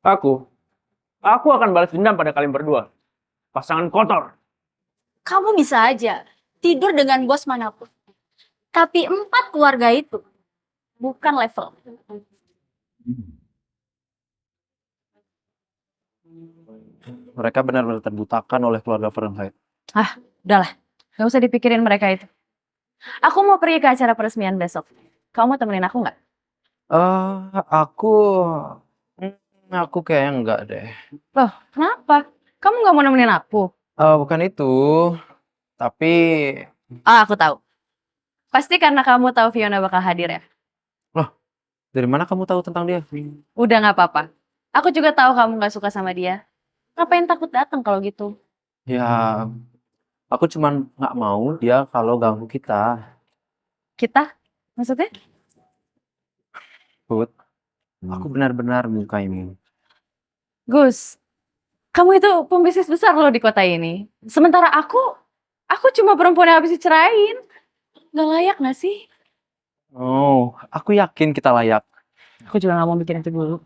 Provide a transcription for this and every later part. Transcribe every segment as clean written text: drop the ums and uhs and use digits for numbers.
Aku, aku akan balas dendam pada kalian berdua. Pasangan kotor. Kamu bisa aja tidur dengan bos manapun. Tapi 4 keluarga itu bukan level. Mereka benar-benar terbutakan oleh keluarga Fahrenheit. Udahlah, gak usah dipikirin mereka itu. Aku mau pergi ke acara peresmian besok. Kamu mau temenin aku nggak? Aku... aku kayaknya enggak deh. Loh, kenapa? Kamu nggak mau nemenin aku? Bukan itu. Tapi... Aku tahu. Pasti karena kamu tahu Fiona bakal hadir ya? dari mana kamu tahu tentang dia? Udah nggak apa-apa. Aku juga tahu kamu nggak suka sama dia. Ngapain takut datang kalau gitu? Ya, aku cuman nggak mau dia kalau ganggu kita. Kita? Maksudnya? Put, aku benar-benar menyukaimu. Gus, kamu itu pembisnis besar loh di kota ini. Sementara aku cuma perempuan yang habis diceraiin. Gak layak gak sih? Oh, aku yakin kita layak. Aku juga gak mau bikin itu dulu.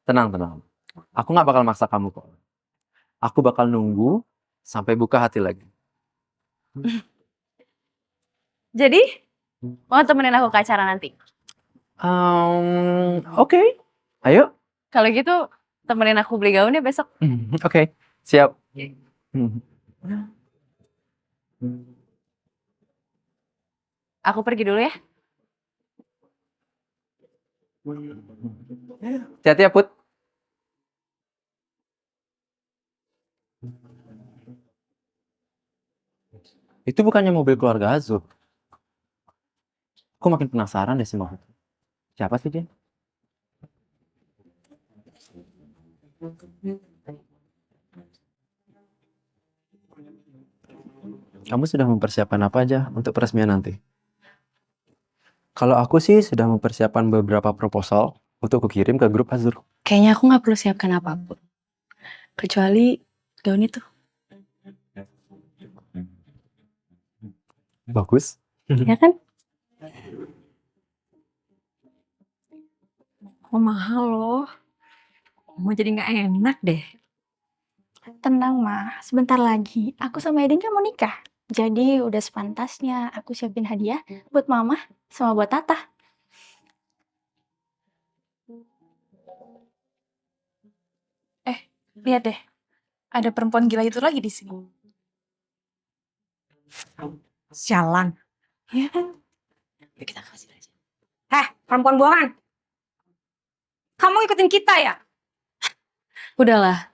Tenang, tenang. Aku nggak bakal maksa kamu kok. Aku bakal nunggu sampai buka hati lagi. Jadi, mau temenin aku ke acara nanti? Oke. Ayo. Kalau gitu, temenin aku beli gaunnya besok. Oke, siap. Aku pergi dulu ya. Hati-hati ya, Put. Itu bukannya mobil keluarga Azul. Aku makin penasaran deh sama itu. Siapa sih dia? Kamu sudah mempersiapkan apa aja untuk peresmian nanti? Kalau aku sih sudah mempersiapkan beberapa proposal untuk kukirim ke grup Azur. Kayaknya aku gak perlu siapkan apapun. Kecuali gaun itu. Bagus. Ya kan? Oh mahal loh. Mau jadi nggak enak deh. Tenang, Ma. Sebentar lagi, aku sama Eden kan mau nikah. Jadi udah sepantasnya aku siapin hadiah buat Mama sama buat Tata. Lihat deh, ada perempuan gila itu lagi di sini. Sialan. Ya kan? Yuk kita kasih aja. Perempuan buangan. Kamu ikutin kita ya? Udahlah.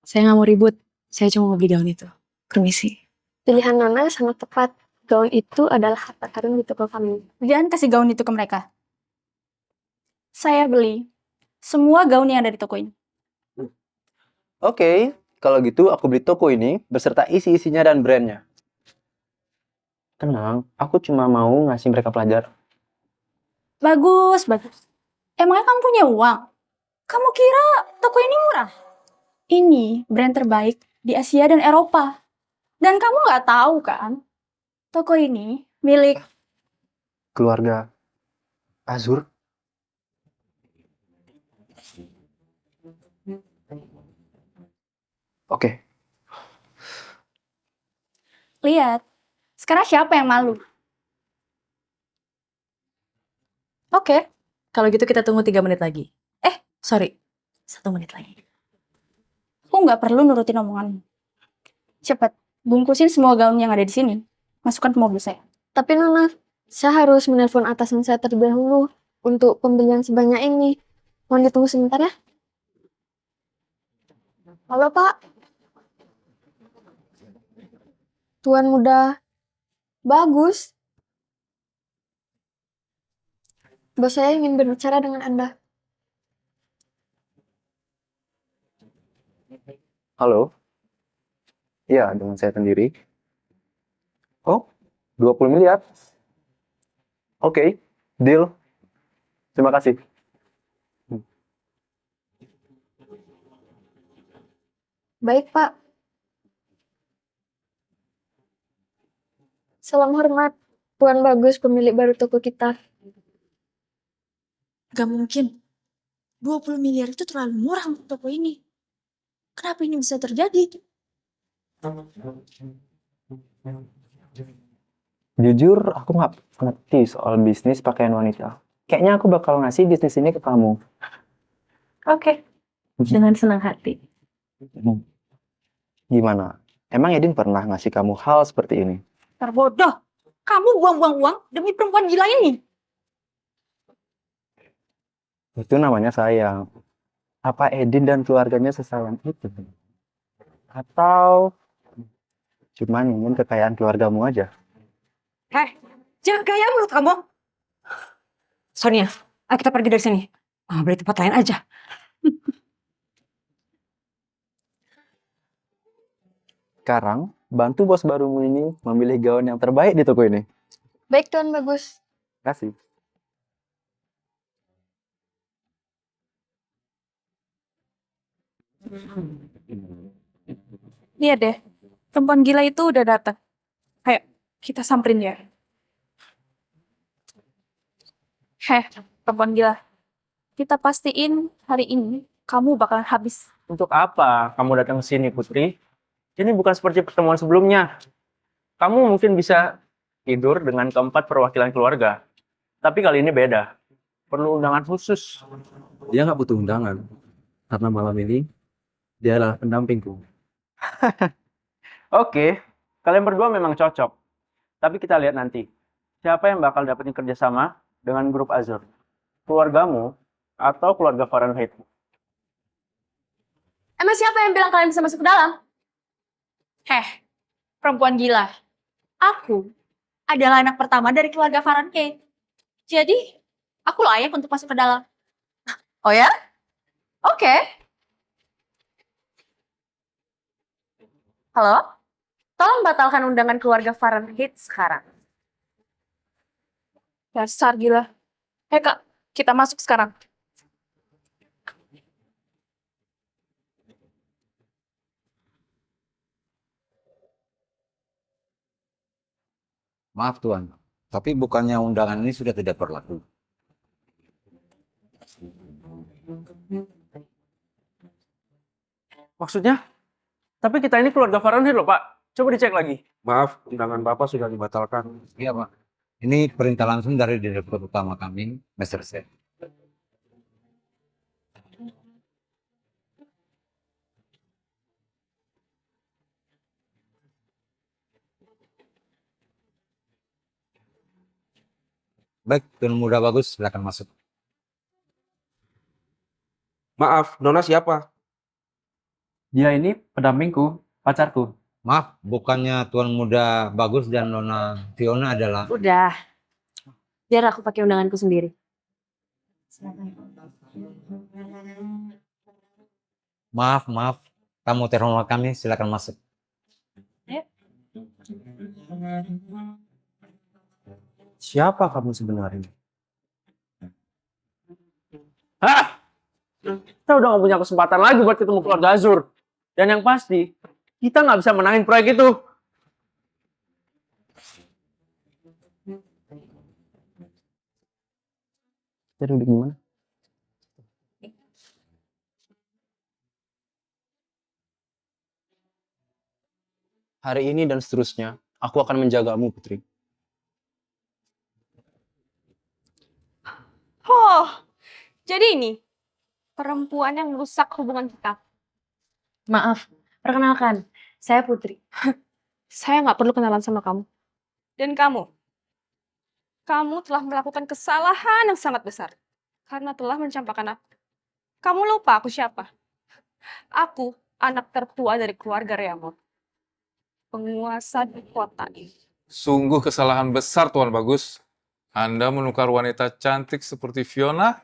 Saya gak mau ribut. Saya cuma mau beli gaun itu. Permisi. Pilihan Nona sangat tepat. Gaun itu adalah harta karun di toko kami. Jangan kasih gaun itu ke mereka. Saya beli semua gaun yang ada di toko ini. Oke, kalau gitu aku beli toko ini beserta isi-isinya dan brandnya. Tenang, aku cuma mau ngasih mereka pelajaran. Bagus, bagus. Emangnya kamu punya uang? Kamu kira toko ini murah? Ini brand terbaik di Asia dan Eropa. Dan kamu nggak tahu kan? Toko ini milik... Keluarga Azur. Oke. Lihat, sekarang siapa yang malu? Oke. Kalau gitu kita tunggu 3 menit lagi. Sorry. 1 menit lagi. Aku nggak perlu nurutin omonganmu. Cepat, bungkusin semua gaun yang ada di sini. Masukkan ke mobil saya. Tapi Nona, saya harus menelpon atasan saya terlebih dahulu untuk pembelian sebanyak ini. Mohon ditunggu sebentar ya. Halo Pak. Tuan muda. Bagus. Bos saya ingin berbicara dengan Anda. Halo? Iya, dengan saya sendiri. Oh, 20 miliar? Oke, deal. Terima kasih. Baik Pak. Salam hormat. Tuan Bagus, pemilik baru toko kita. Gak mungkin. 20 miliar itu terlalu murah untuk toko ini. Kenapa ini bisa terjadi? Jujur, aku nggak ngerti soal bisnis pakaian wanita. Kayaknya aku bakal ngasih bisnis ini ke kamu. Oke, dengan senang hati. Gimana? Emang Edin pernah ngasih kamu hal seperti ini? Terbodoh. Kamu buang-buang uang demi perempuan gila ini. Itu namanya sayang. Apa Edin dan keluarganya sesayang itu? Atau cuman ingin kekayaan keluargamu aja? Heh, jangan gaya mulut kamu. Sonia, ayo kita pergi dari sini. Beli tempat lain aja. Sekarang, bantu bos barumu ini memilih gaun yang terbaik di toko ini. Baik, Tuan Bagus. Kasih. Lihat deh, perempuan gila itu udah datang. Ayo, kita samperin dia. Heh, perempuan gila. Kita pastiin hari ini kamu bakalan habis. Untuk apa kamu datang ke sini, Putri? Ini bukan seperti pertemuan sebelumnya. Kamu mungkin bisa tidur dengan keempat perwakilan keluarga. Tapi kali ini beda. Perlu undangan khusus. Dia nggak butuh undangan. Karena malam ini, dia adalah pendampingku. Oke, kalian berdua memang cocok. Tapi kita lihat nanti. Siapa yang bakal dapetin kerjasama dengan grup Azur? Keluargamu atau keluarga Fahrenheit? Emang siapa yang bilang kalian bisa masuk ke dalam? Heh, perempuan gila. Aku adalah anak pertama dari keluarga Fahrenheit. Jadi, aku layak untuk masuk ke dalam. Oh ya? Oke. Halo? Tolong batalkan undangan keluarga Fahrenheit sekarang. Dasar gila. Hei kak, kita masuk sekarang. Maaf Tuan, tapi bukannya undangan ini sudah tidak berlaku. Maksudnya? Tapi kita ini keluarga Fahrenheit loh, Pak. Coba dicek lagi. Maaf, undangan Bapak sudah dibatalkan. Iya Pak, ini perintah langsung dari direktur utama kami, Mr. Sen. Baik, Tuan Muda Bagus, silakan masuk. Maaf, Nona siapa? Dia ini pendampingku, pacarku. Maaf, bukannya Tuan Muda Bagus dan Nona Fiona adalah... Udah. Biar aku pakai undanganku sendiri. Maaf, tamu terhormat kami, silakan masuk. Siapa kamu sebenarnya? Hah? Kita udah gak punya kesempatan lagi buat ketemu keluarga Azur. Dan yang pasti, kita nggak bisa menangin proyek itu. Jadi gimana? Hari ini dan seterusnya, aku akan menjagamu, Putri. Oh, jadi ini perempuan yang merusak hubungan kita. Maaf, perkenalkan. Saya Putri. Saya nggak perlu kenalan sama kamu. Dan kamu telah melakukan kesalahan yang sangat besar. Karena telah mencampakkan aku. Kamu lupa aku siapa? Aku anak tertua dari keluarga Reamot. Penguasa di kota ini. Sungguh kesalahan besar, Tuan Bagus. Anda menukar wanita cantik seperti Fiona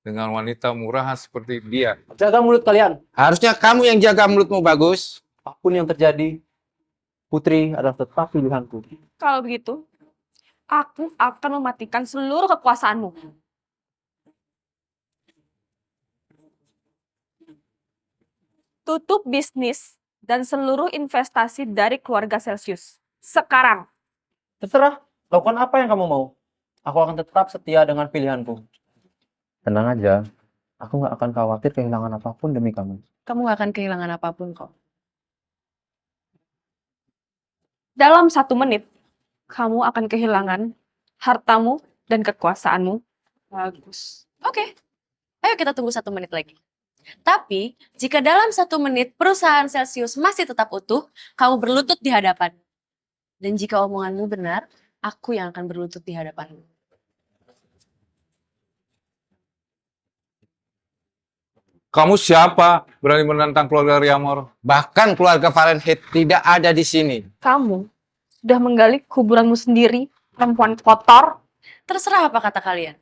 dengan wanita murahan seperti dia. Jaga mulut kalian. Harusnya kamu yang jaga mulutmu, Bagus. Apapun yang terjadi, Putri adalah tetap pilihanku. Kalau begitu, aku akan mematikan seluruh kekuasaanmu. Tutup bisnis dan seluruh investasi dari keluarga Celsius. Sekarang. Terserah, lakukan apa yang kamu mau. Aku akan tetap setia dengan pilihanku. Tenang aja, Aku nggak akan khawatir kehilangan apapun demi kamu. Kamu gak akan kehilangan apapun kok. Dalam 1 menit, kamu akan kehilangan hartamu dan kekuasaanmu. Bagus. Oke, ayo kita tunggu 1 menit lagi. Tapi, jika dalam 1 menit perusahaan Celsius masih tetap utuh, kamu berlutut di hadapan. Dan jika omonganmu benar, aku yang akan berlutut di hadapanmu. Kamu siapa berani menantang keluarga Riamor? Bahkan keluarga Fahrenheit tidak ada di sini. Kamu sudah menggali kuburanmu sendiri, perempuan kotor. Terserah apa kata kalian.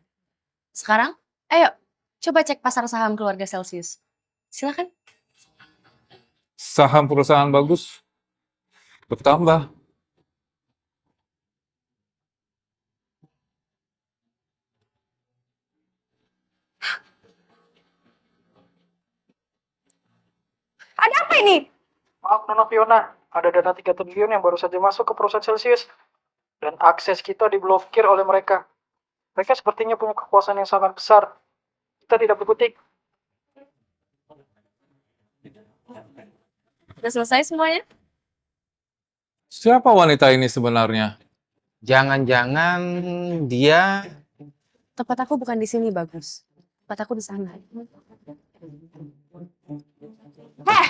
Sekarang, ayo coba cek pasar saham keluarga Celsius. Silakan. Saham perusahaan bagus bertambah. Ada apa ini? Maaf Nona Fiona, ada dana 3 triliun yang baru saja masuk ke perusahaan Celsius. Dan akses kita diblokir oleh mereka. Mereka sepertinya punya kekuasaan yang sangat besar. Kita tidak berkutik. Udah selesai semuanya? Siapa wanita ini sebenarnya? Jangan-jangan dia... Tempat aku bukan di sini, Bagus. Tempat aku di sana. Heh,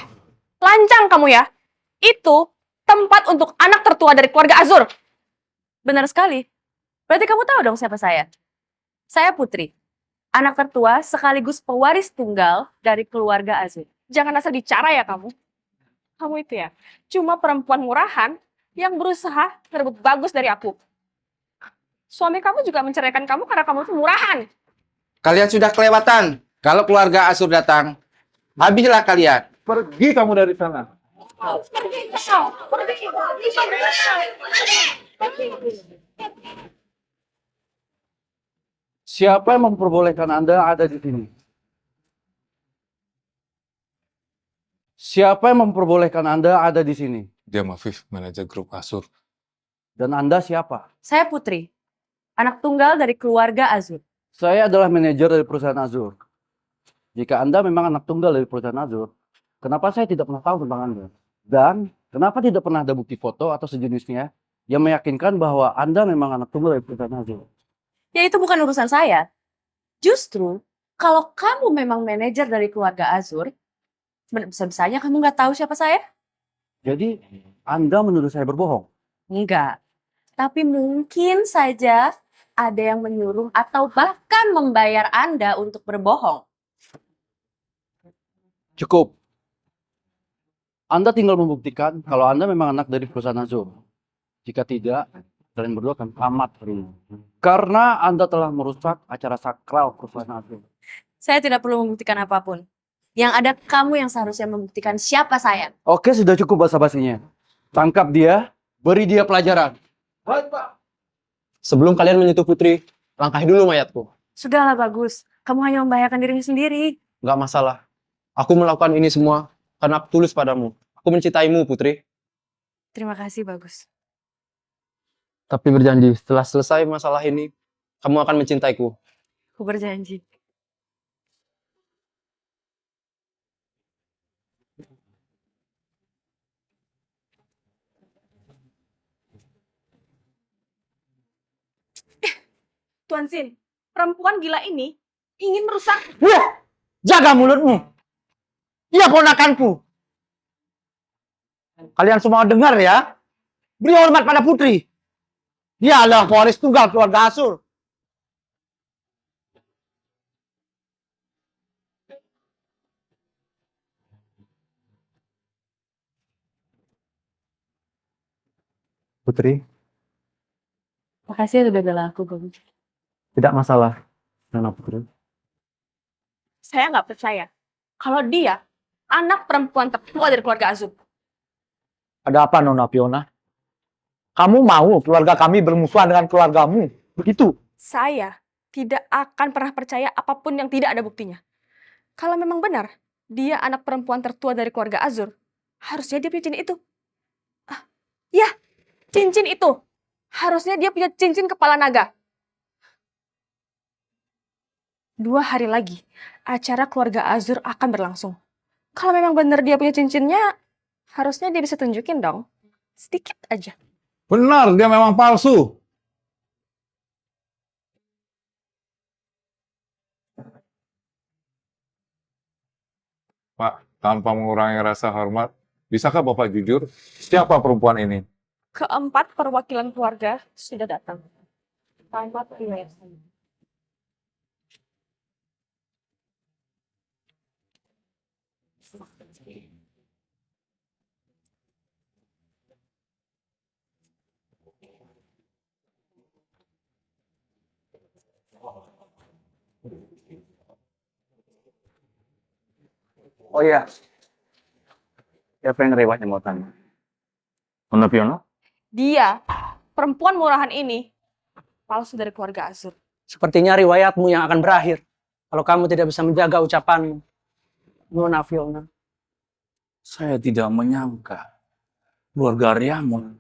lancang kamu ya. Itu tempat untuk anak tertua dari keluarga Azur. Benar sekali. Berarti kamu tahu dong siapa saya? Saya Putri. Anak tertua sekaligus pewaris tunggal dari keluarga Azur. Jangan asal bicara ya kamu. Kamu itu ya, cuma perempuan murahan yang berusaha merebut Bagus dari aku. Suami kamu juga menceraikan kamu karena kamu itu murahan. Kalian sudah kelewatan. Kalau keluarga Asur datang, habislah kalian. Pergi kamu dari sana. Siapa yang memperbolehkan Anda ada di sini? Siapa yang memperbolehkan Anda ada di sini? Dia Mafif, manajer grup Asur. Dan Anda siapa? Saya Putri. Anak tunggal dari keluarga Azur. Saya adalah manajer dari perusahaan Azur. Jika Anda memang anak tunggal dari perusahaan Azur, kenapa saya tidak pernah tahu tentang Anda? Dan kenapa tidak pernah ada bukti foto atau sejenisnya yang meyakinkan bahwa Anda memang anak tunggal dari perusahaan Azur? Ya itu bukan urusan saya. Justru, kalau kamu memang manajer dari keluarga Azur, bisa-bisanya kamu nggak tahu siapa saya? Jadi, Anda menuduh saya berbohong? Enggak. Tapi mungkin saja ada yang menyuruh atau bahkan membayar Anda untuk berbohong. Cukup. Anda tinggal membuktikan kalau Anda memang anak dari perusahaan Azur. Jika tidak, kalian berdua akan tamat hari ini. Karena Anda telah merusak acara sakral perusahaan Azur. Saya tidak perlu membuktikan apapun. Yang ada kamu yang seharusnya membuktikan siapa saya. Oke, sudah cukup basa-basinya. Tangkap dia, beri dia pelajaran. Sebelum kalian menyentuh Putri, langkahi dulu mayatku. Sudahlah Bagus, kamu hanya membahayakan dirimu sendiri. Nggak masalah. Aku melakukan ini semua karena aku tulus padamu. Aku mencintaimu, Putri. Terima kasih Bagus. Tapi berjanji, setelah selesai masalah ini, kamu akan mencintaiku. Aku berjanji. Tuan Sin, perempuan gila ini ingin merusak... Jaga mulutmu. Dia ponakanku. Kalian semua dengar ya. Beri hormat pada Putri. Dia adalah pewaris tunggal keluarga Asur. Putri, Makasih ya udah bela aku Bagus. tidak masalah. Nona Putri. Saya nggak percaya kalau dia anak perempuan tertua dari keluarga Azub. Ada apa Nona Fiona? Kamu mau keluarga kami bermusuhan dengan keluargamu? Begitu? Saya tidak akan pernah percaya apapun yang tidak ada buktinya. Kalau memang benar, dia anak perempuan tertua dari keluarga Azur, harusnya dia punya cincin itu. Ya, cincin itu. Harusnya dia punya cincin kepala naga. 2 hari lagi, acara keluarga Azur akan berlangsung. Kalau memang benar dia punya cincinnya, harusnya dia bisa tunjukin dong. Sedikit aja. Benar, dia memang palsu. Pak, tanpa mengurangi rasa hormat, bisakah Bapak jujur? Siapa perempuan ini? Keempat perwakilan keluarga sudah datang. Tanpa riwayat saya. Oh iya, siapa yang riwayatnya mau tanya? Nona Fiona? Dia, perempuan murahan ini, palsu dari keluarga Azur. Sepertinya riwayatmu yang akan berakhir kalau kamu tidak bisa menjaga ucapanmu, Nona Fiona. Saya tidak menyangka keluarga Riamon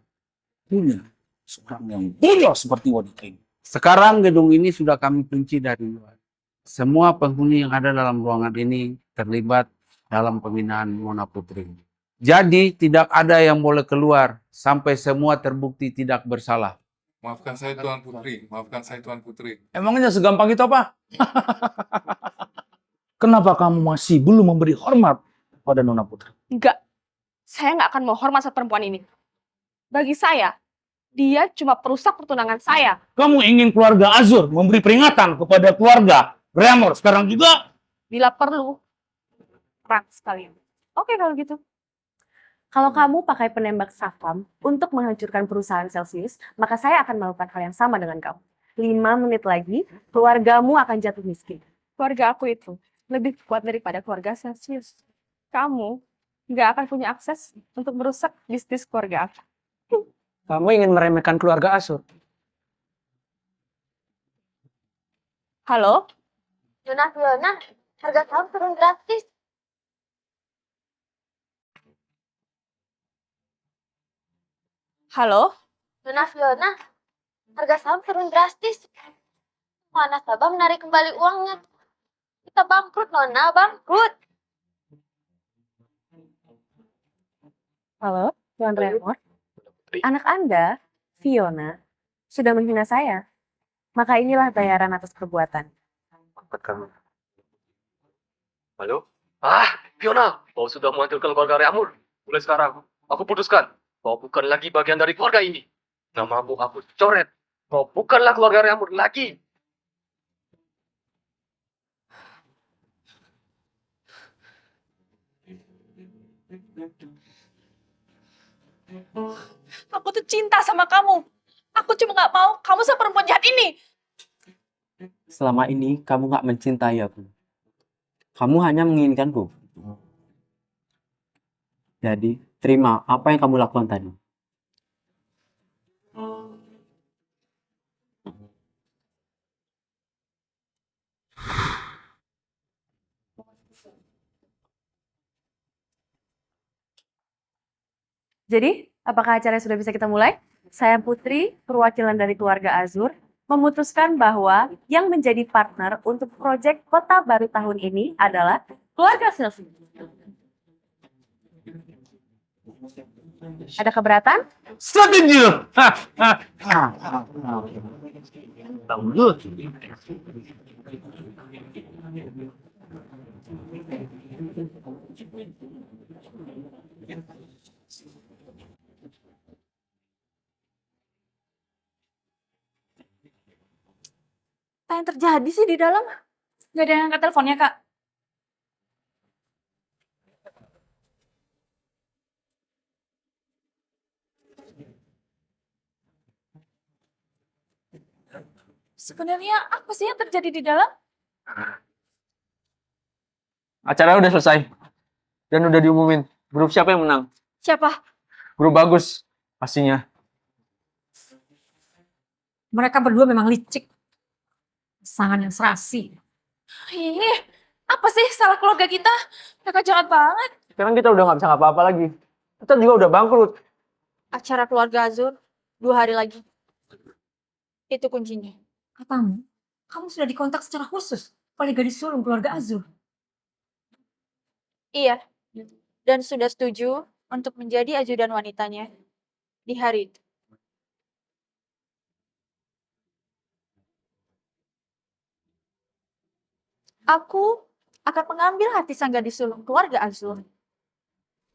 punya seorang yang bodoh seperti wanita ini. Sekarang gedung ini sudah kami kunci dari luar. Semua penghuni yang ada dalam ruangan ini terlibat dalam pembinaan Mona Putri. Jadi tidak ada yang boleh keluar sampai semua terbukti tidak bersalah. Maafkan saya Tuan Putri, maafkan saya Tuan Putri. Emangnya segampang itu apa? Kenapa kamu masih belum memberi hormat pada Nona Putri? Enggak, saya nggak akan mau hormat sama perempuan ini. Bagi saya, dia cuma perusak pertunangan saya. Kamu ingin keluarga Azur memberi peringatan kepada keluarga Remor sekarang juga? Bila perlu, perang sekalian. Oke kalau gitu. Kalau kamu pakai penembak Safam untuk menghancurkan perusahaan Celsius, maka saya akan melakukan hal yang sama dengan kamu. 5 menit lagi, keluargamu akan jatuh miskin. Keluarga aku itu lebih kuat daripada keluarga Celsius. Kamu nggak akan punya akses untuk merusak bisnis keluarga aku. Kamu ingin meremehkan keluarga Azur. Halo? Nona Fiona, harga saham turun drastis. Halo? Nona Fiona, harga saham turun drastis. Semua nasabah menarik kembali uangnya. Kita bangkrut, Nona, bangkrut. Halo, Tuan Remor. Anak Anda, Fiona, sudah menghina saya. Maka inilah bayaran atas perbuatan. Halo? Fiona, kau sudah menghancurkan keluarga Reamur. Mulai sekarang, aku putuskan, kau bukan lagi bagian dari keluarga ini. Namamu aku coret. Kau bukanlah keluarga Reamur lagi. Aku tuh cinta sama kamu. Aku cuma nggak mau kamu sama perempuan jahat ini. Selama ini kamu gak mencintai aku. Kamu hanya menginginkanku. Jadi, terima apa yang kamu lakukan tadi. Jadi, apakah acara sudah bisa kita mulai? Saya Putri, perwakilan dari keluarga Azur, memutuskan bahwa yang menjadi partner untuk proyek Kota Baru tahun ini adalah keluarga Celsius. Ada keberatan? Setuju. Apa yang terjadi sih di dalam? Gak ada yang angkat teleponnya, Kak. Sebenarnya apa sih yang terjadi di dalam? Acara udah selesai. Dan udah diumumin. Grup siapa yang menang? Siapa? Grup bagus. Pastinya. Mereka berdua memang licik. Pasangan yang serasi. Ih, apa sih salah keluarga kita? Mereka jahat banget. Sekarang kita udah gak bisa ngapa-apa lagi. Kita juga udah bangkrut. Acara keluarga Azur 2 hari lagi. Itu kuncinya. Katamu, kamu sudah dikontak secara khusus. oleh gadis sulung keluarga Azur. Iya, dan sudah setuju untuk menjadi ajudan wanitanya di hari itu. Aku akan mengambil hati sang gadis sulung keluarga Azur.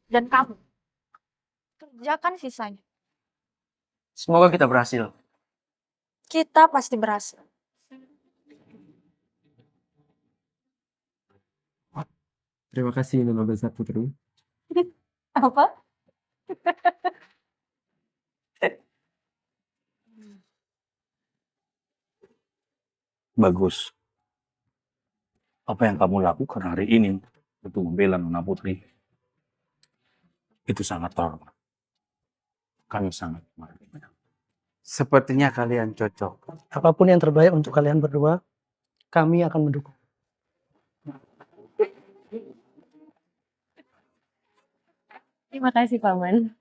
Dan kamu, kerjakan sisanya. Semoga kita berhasil. Kita pasti berhasil. Terima kasih Nona Besar Putri. Apa? Bagus. Apa yang kamu lakukan hari ini untuk membela Nona Putri, itu sangat terhormat. Kami sangat menghargainya. Sepertinya kalian cocok. Apapun yang terbaik untuk kalian berdua, kami akan mendukung. Terima kasih, Paman.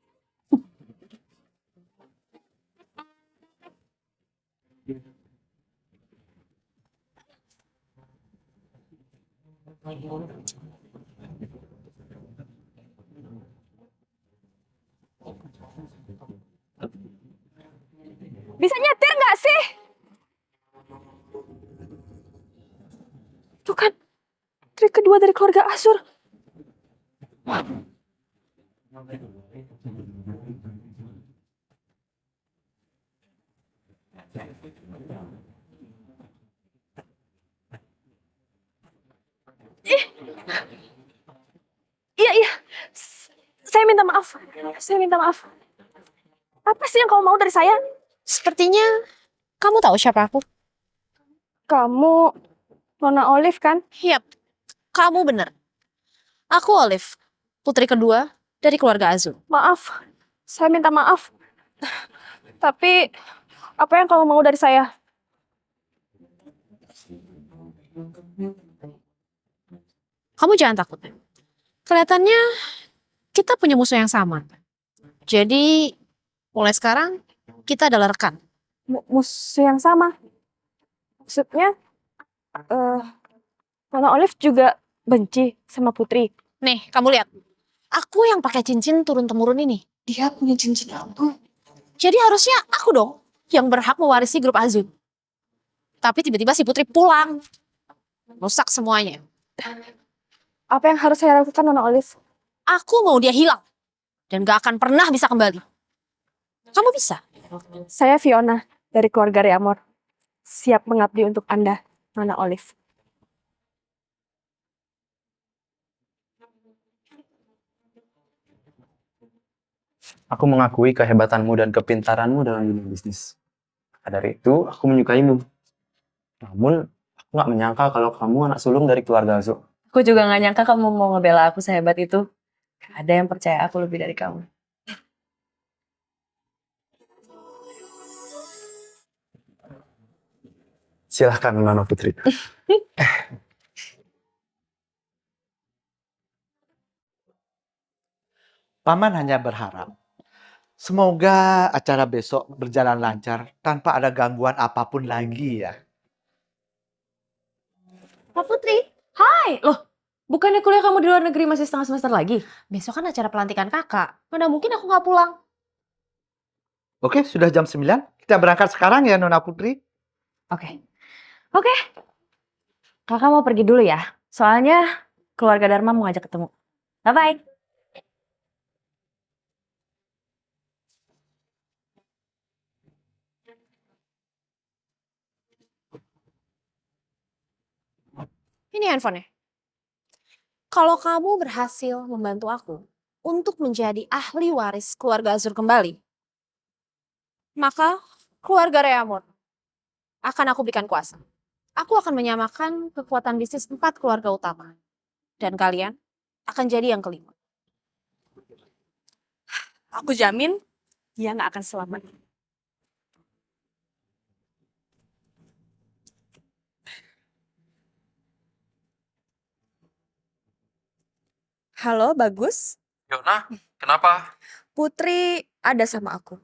Bisa nyetir nggak sih? Tuh kan, trik kedua dari keluarga Azur. Ih. Iya, iya. Saya minta maaf. Saya minta maaf. Apa sih yang kamu mau dari saya? Sepertinya kamu tahu siapa aku. Kamu Nona Olive kan? Yap, kamu benar. Aku Olive, putri kedua dari keluarga Azur. Maaf, saya minta maaf. Tapi, apa yang kamu mau dari saya? Kamu jangan takut. Kelihatannya kita punya musuh yang sama. Jadi, mulai sekarang kita adalah rekan. Musuh yang sama? Maksudnya, Nona Olive juga benci sama Putri. Nih, kamu lihat. Aku yang pakai cincin turun-temurun ini. Dia punya cincin aku. Jadi harusnya aku dong yang berhak mewarisi grup Azur. Tapi tiba-tiba si Putri pulang. Rusak semuanya. Apa yang harus saya lakukan, Nona Olive? Aku mau dia hilang. Dan gak akan pernah bisa kembali. Kamu bisa? Saya Fiona, dari keluarga Reamor. Siap mengabdi untuk Anda, Nona Olive. Aku mengakui kehebatanmu dan kepintaranmu dalam dunia bisnis. Maka dari itu, aku menyukaimu. Namun, aku gak menyangka kalau kamu anak sulung dari keluarga Azur. Aku juga gak nyangka kamu mau ngebela aku sehebat itu. Gak ada yang percaya aku lebih dari kamu. Silahkan, Nona Putri. Paman hanya berharap semoga acara besok berjalan lancar tanpa ada gangguan apapun lagi ya. Pak Putri, hai! Loh, bukannya kuliah kamu di luar negeri masih setengah semester lagi? Besok kan acara pelantikan kakak. Mana mungkin aku gak pulang. Oke, sudah jam 9. Kita berangkat sekarang ya Nona Putri. Oke. Kakak mau pergi dulu ya. Soalnya keluarga Dharma mau ngajak ketemu. Bye-bye. Ini handphonenya. Kalau kamu berhasil membantu aku untuk menjadi ahli waris keluarga Azur kembali, maka keluarga Reamor akan aku berikan kuasa. Aku akan menyamakan kekuatan bisnis 4 keluarga utama. Dan kalian akan jadi yang kelima. Aku jamin, dia nggak akan selamat. Halo, Bagus. Fiona, kenapa? Putri ada sama aku.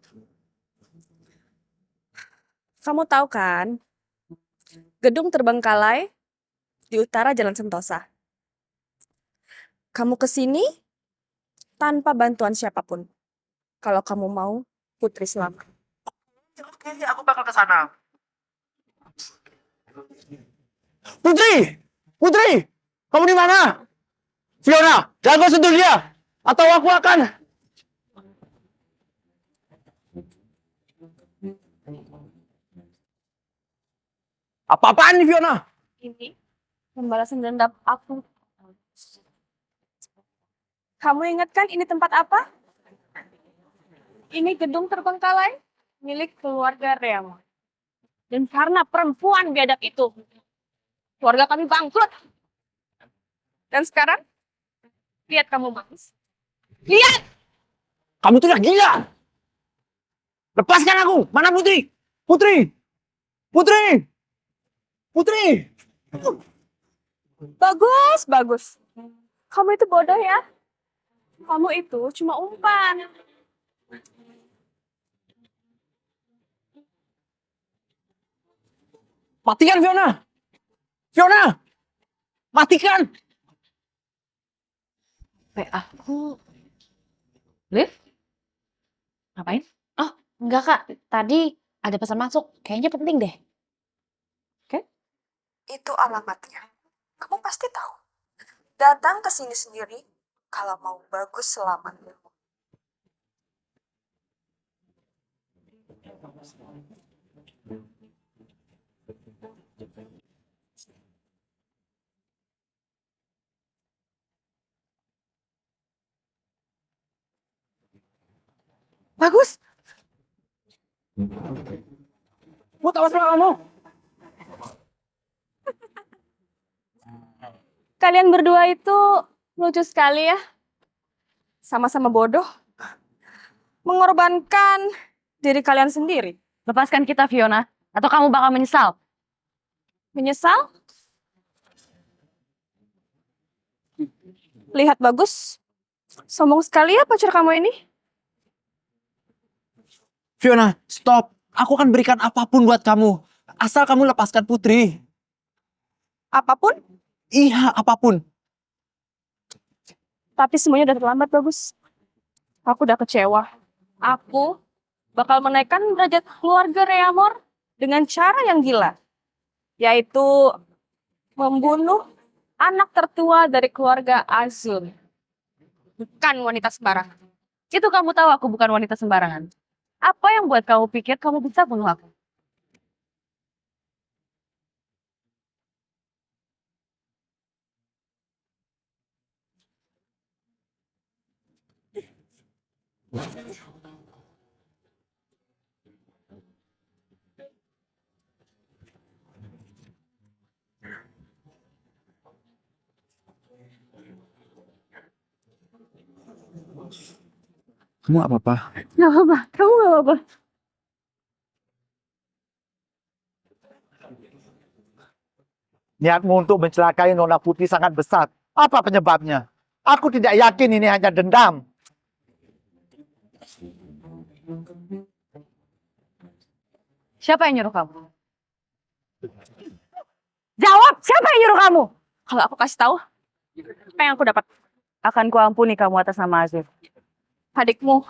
Kamu tahu kan, gedung terbengkalai di utara Jalan Sentosa. Kamu ke sini tanpa bantuan siapapun. Kalau kamu mau Putri selamat. Oke, aku bakal ke sana. Putri! Putri! Kamu di mana? Fiona, jangan kau sentuh dia! Atau aku akan... Apa-apaan nih, Fiona? Ini pembalasan dendam aku. Kamu ingat kan ini tempat apa? Ini gedung terbengkalai milik keluarga Reama. Dan karena perempuan biadab itu, keluarga kami bangkrut. Dan sekarang, lihat kamu bagus. Lihat! Kamu tuh udah gila! Lepaskan aku! Mana Putri? Putri! Putri! Putri! Bagus, bagus. Kamu itu bodoh ya. Kamu itu cuma umpan. Matikan, Fiona! Fiona! Matikan! HP aku. Liv? Ngapain? Oh, enggak Kak. Tadi ada pesan masuk. Kayaknya penting deh. Itu alamatnya. Kamu pasti tahu. Datang ke sini sendiri kalau mau bagus selamat. Bagus! Buat awas sama kamu! Kalian berdua itu lucu sekali ya. Sama-sama bodoh. Mengorbankan diri kalian sendiri. Lepaskan kita, Fiona. Atau kamu bakal menyesal. Menyesal? Lihat bagus. Sombong sekali ya pacar kamu ini. Fiona, stop! Aku akan berikan apapun buat kamu. Asal kamu lepaskan Putri. Apapun? Iya, apapun. Tapi semuanya udah terlambat, Bagus. Aku udah kecewa. Aku bakal menaikkan derajat keluarga Reamor dengan cara yang gila. Yaitu membunuh anak tertua dari keluarga Azul. Bukan wanita sembarangan. Itu kamu tahu aku bukan wanita sembarangan. Apa yang buat kamu pikir kamu bisa bunuh aku? Kamu gak apa-apa? Gak apa-apa, kamu gak apa-apa. Niatmu untuk mencelakai Nona Putri sangat besar. Apa penyebabnya? Aku tidak yakin ini hanya dendam. Siapa yang nyuruh kamu? Jawab, siapa yang nyuruh kamu? Kalau aku kasih tahu, apa yang aku dapat? Akan kuampuni kamu atas nama Azif. Adikmu,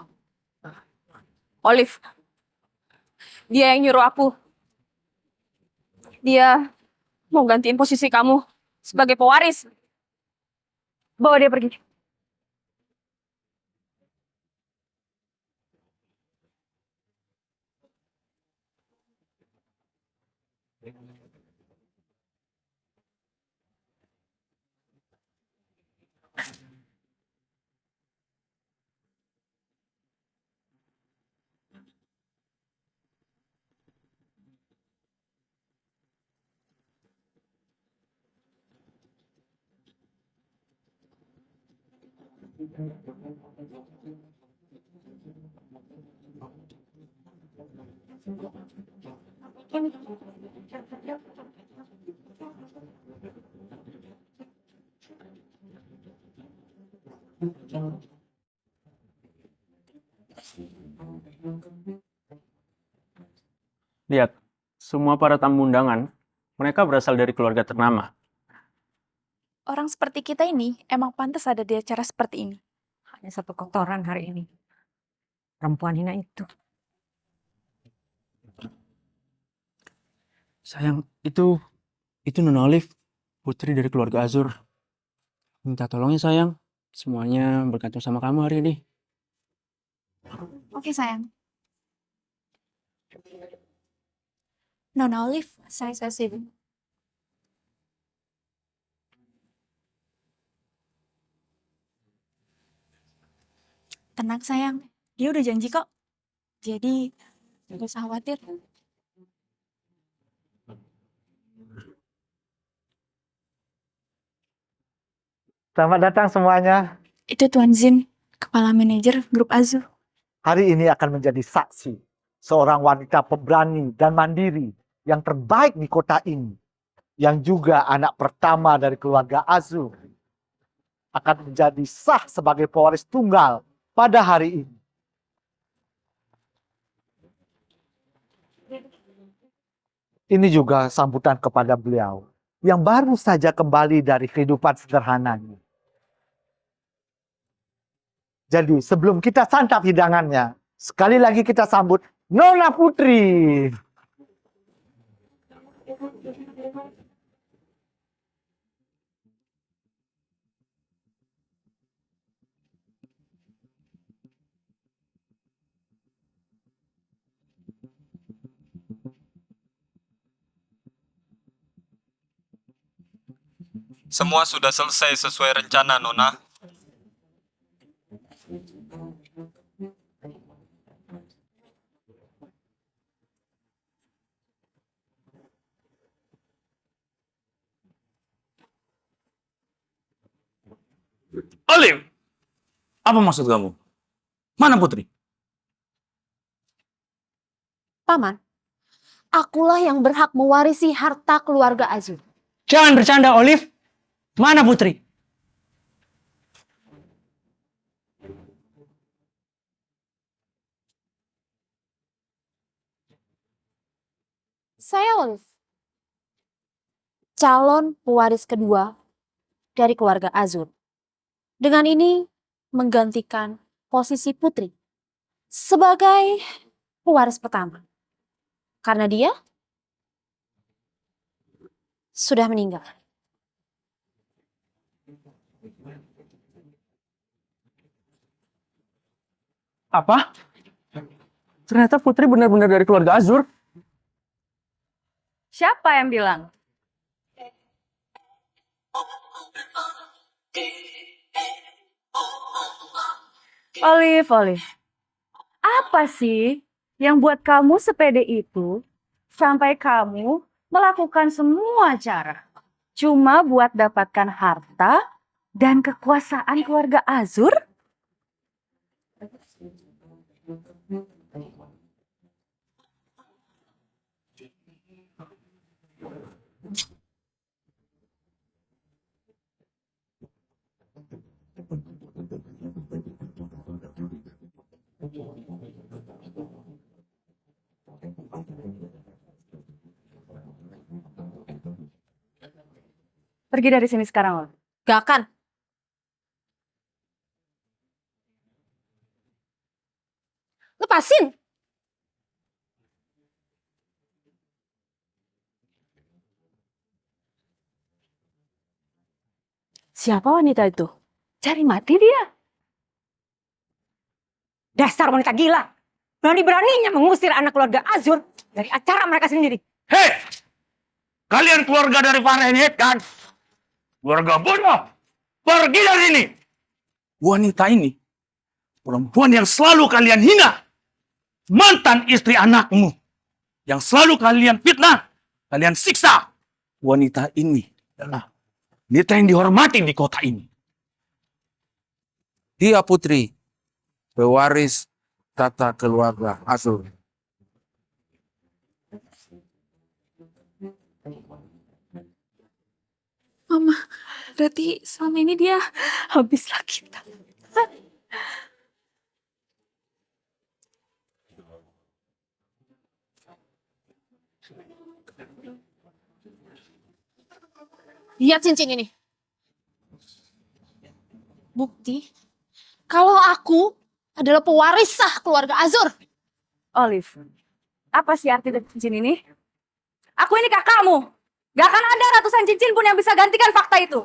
Olive. Dia yang nyuruh aku. Dia mau gantiin posisi kamu sebagai pewaris. Bawa dia pergi. Lihat, semua para tamu undangan, mereka berasal dari keluarga ternama. Orang seperti kita ini emang pantas ada di acara seperti ini. Hanya satu kotoran hari ini. Perempuan hina itu. Sayang, itu Nona Olive, putri dari keluarga Azur. Minta tolongnya sayang, semuanya bergantung sama kamu hari ini. Oke sayang. Nona Olive, saya sibuk. Tenang sayang, dia udah janji kok. Jadi, gak usah khawatir. Selamat datang semuanya. Itu Tuan Zin, kepala manajer grup Azur. Hari ini akan menjadi saksi seorang wanita pemberani dan mandiri yang terbaik di kota ini. Yang juga anak pertama dari keluarga Azur. Akan menjadi sah sebagai pewaris tunggal pada hari ini. Ini juga sambutan kepada beliau yang baru saja kembali dari kehidupan sederhananya. Jadi sebelum kita santap hidangannya, sekali lagi kita sambut Nona Putri. Semua sudah selesai sesuai rencana, Nona. Olive, apa maksud kamu? Mana Putri? Paman, akulah yang berhak mewarisi harta keluarga Azur. Jangan bercanda, Olive. Mana Putri? Saya Olive, calon pewaris kedua dari keluarga Azur. Dengan ini menggantikan posisi Putri sebagai pewaris pertama. Karena dia sudah meninggal. Apa? Ternyata Putri benar-benar dari keluarga Azur. Siapa yang bilang? Olive. Apa sih yang buat kamu sepede itu sampai kamu melakukan semua cara cuma buat dapatkan harta dan kekuasaan keluarga Azur? Pergi dari sini sekarang, loh. Gak akan. Lepasin. Siapa wanita itu? Cari mati dia. Dasar wanita gila. Berani-beraninya mengusir anak keluarga Azur dari acara mereka sendiri. Hei! Kalian keluarga dari Fahrenheit kan? Keluarga bodoh! Pergi dari sini! Wanita ini, perempuan yang selalu kalian hina. Mantan istri anakmu. Yang selalu kalian fitnah. Kalian siksa. Wanita ini adalah wanita yang dihormati di kota ini. Dia putri, pewaris tata keluarga Azur. Mama, berarti selama ini dia habislah kita. Lihat cincin ini. Bukti kalau aku adalah pewaris sah keluarga Azur. Olive, apa sih arti dari cincin ini? Aku ini kakakmu. Gak akan ada ratusan cincin pun yang bisa gantikan fakta itu.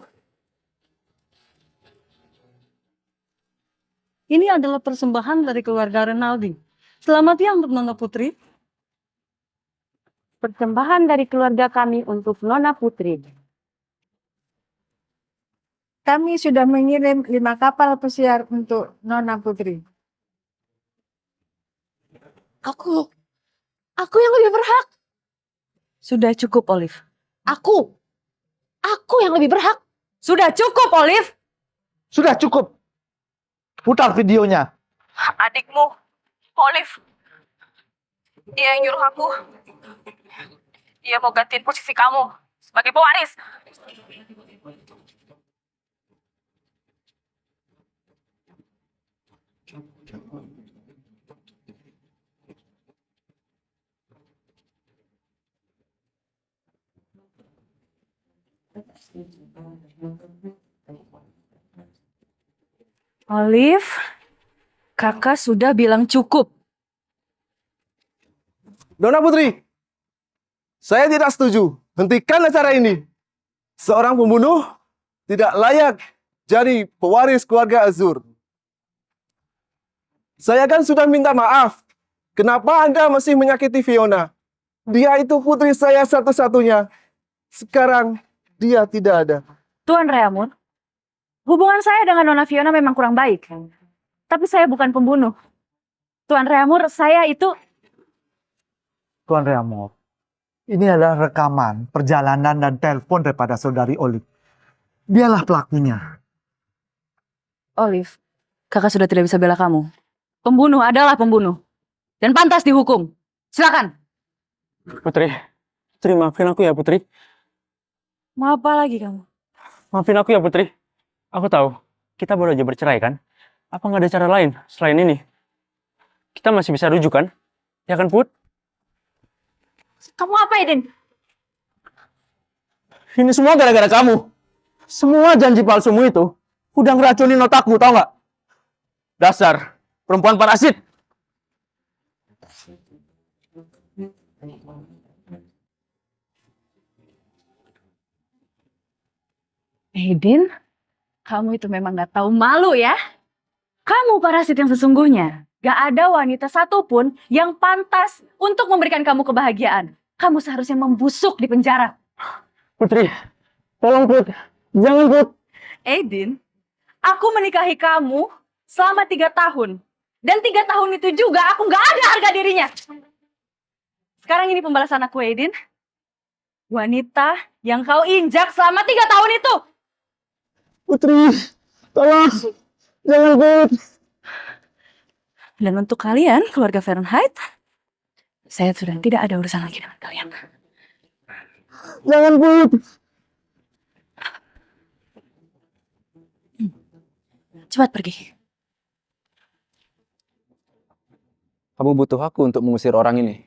Ini adalah persembahan dari keluarga Renaldi. Selamat ya untuk Nona Putri. Persembahan dari keluarga kami untuk Nona Putri. Kami sudah mengirim 5 kapal pesiar untuk Nona Putri. Aku yang lebih berhak. Sudah cukup, Olive. Aku yang lebih berhak. Sudah cukup, Olive. Sudah cukup. Putar videonya. Adikmu, Olive. Dia yang nyuruh aku. Dia mau gantiin posisi kamu sebagai pewaris. Olive, kakak sudah bilang cukup. Nona Putri, saya tidak setuju. Hentikan acara ini. Seorang pembunuh tidak layak jadi pewaris keluarga Azur. Saya kan sudah minta maaf. Kenapa Anda masih menyakiti Fiona? Dia itu putri saya satu-satunya. Sekarang dia tidak ada. Tuan Reamur, hubungan saya dengan Nona Fiona memang kurang baik. Tapi saya bukan pembunuh. Tuan Reamur, saya itu... Tuan Reamur, ini adalah rekaman perjalanan dan telepon daripada saudari Olive. Dialah pelakunya. Olive, kakak sudah tidak bisa bela kamu. Pembunuh adalah pembunuh. Dan pantas dihukum. Silakan. Putri, maafin aku ya Putri. Mau apa lagi kamu? Maafin aku ya Putri. Aku tahu, kita baru aja bercerai kan? Apa nggak ada cara lain selain ini? Kita masih bisa rujuk kan? Ya kan Put? Kamu apa, Eden? Ini semua gara-gara kamu. Semua janji palsumu itu udah ngeracunin otakku, tau nggak? Dasar perempuan parasit. Eden, kamu itu memang gak tahu malu ya. Kamu parasit yang sesungguhnya. Gak ada wanita satupun yang pantas untuk memberikan kamu kebahagiaan. Kamu seharusnya membusuk di penjara. Putri, tolong Put. Jangan Put. Eden, aku menikahi kamu selama 3 tahun. Dan 3 tahun itu juga aku gak ada harga dirinya. Sekarang ini pembalasan aku, Eden. Wanita yang kau injak selama 3 tahun itu. Putri, tolong. Jangan Put. Dan untuk kalian, keluarga Fahrenheit, saya sudah tidak ada urusan lagi dengan kalian. Jangan Put. Cepat pergi. Kamu butuh aku untuk mengusir orang ini.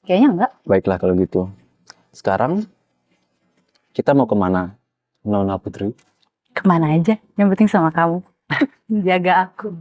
Kayaknya enggak. Baiklah kalau gitu. Sekarang kita mau kemana, Nona Putri? Kemana aja, yang penting sama kamu. Jaga aku.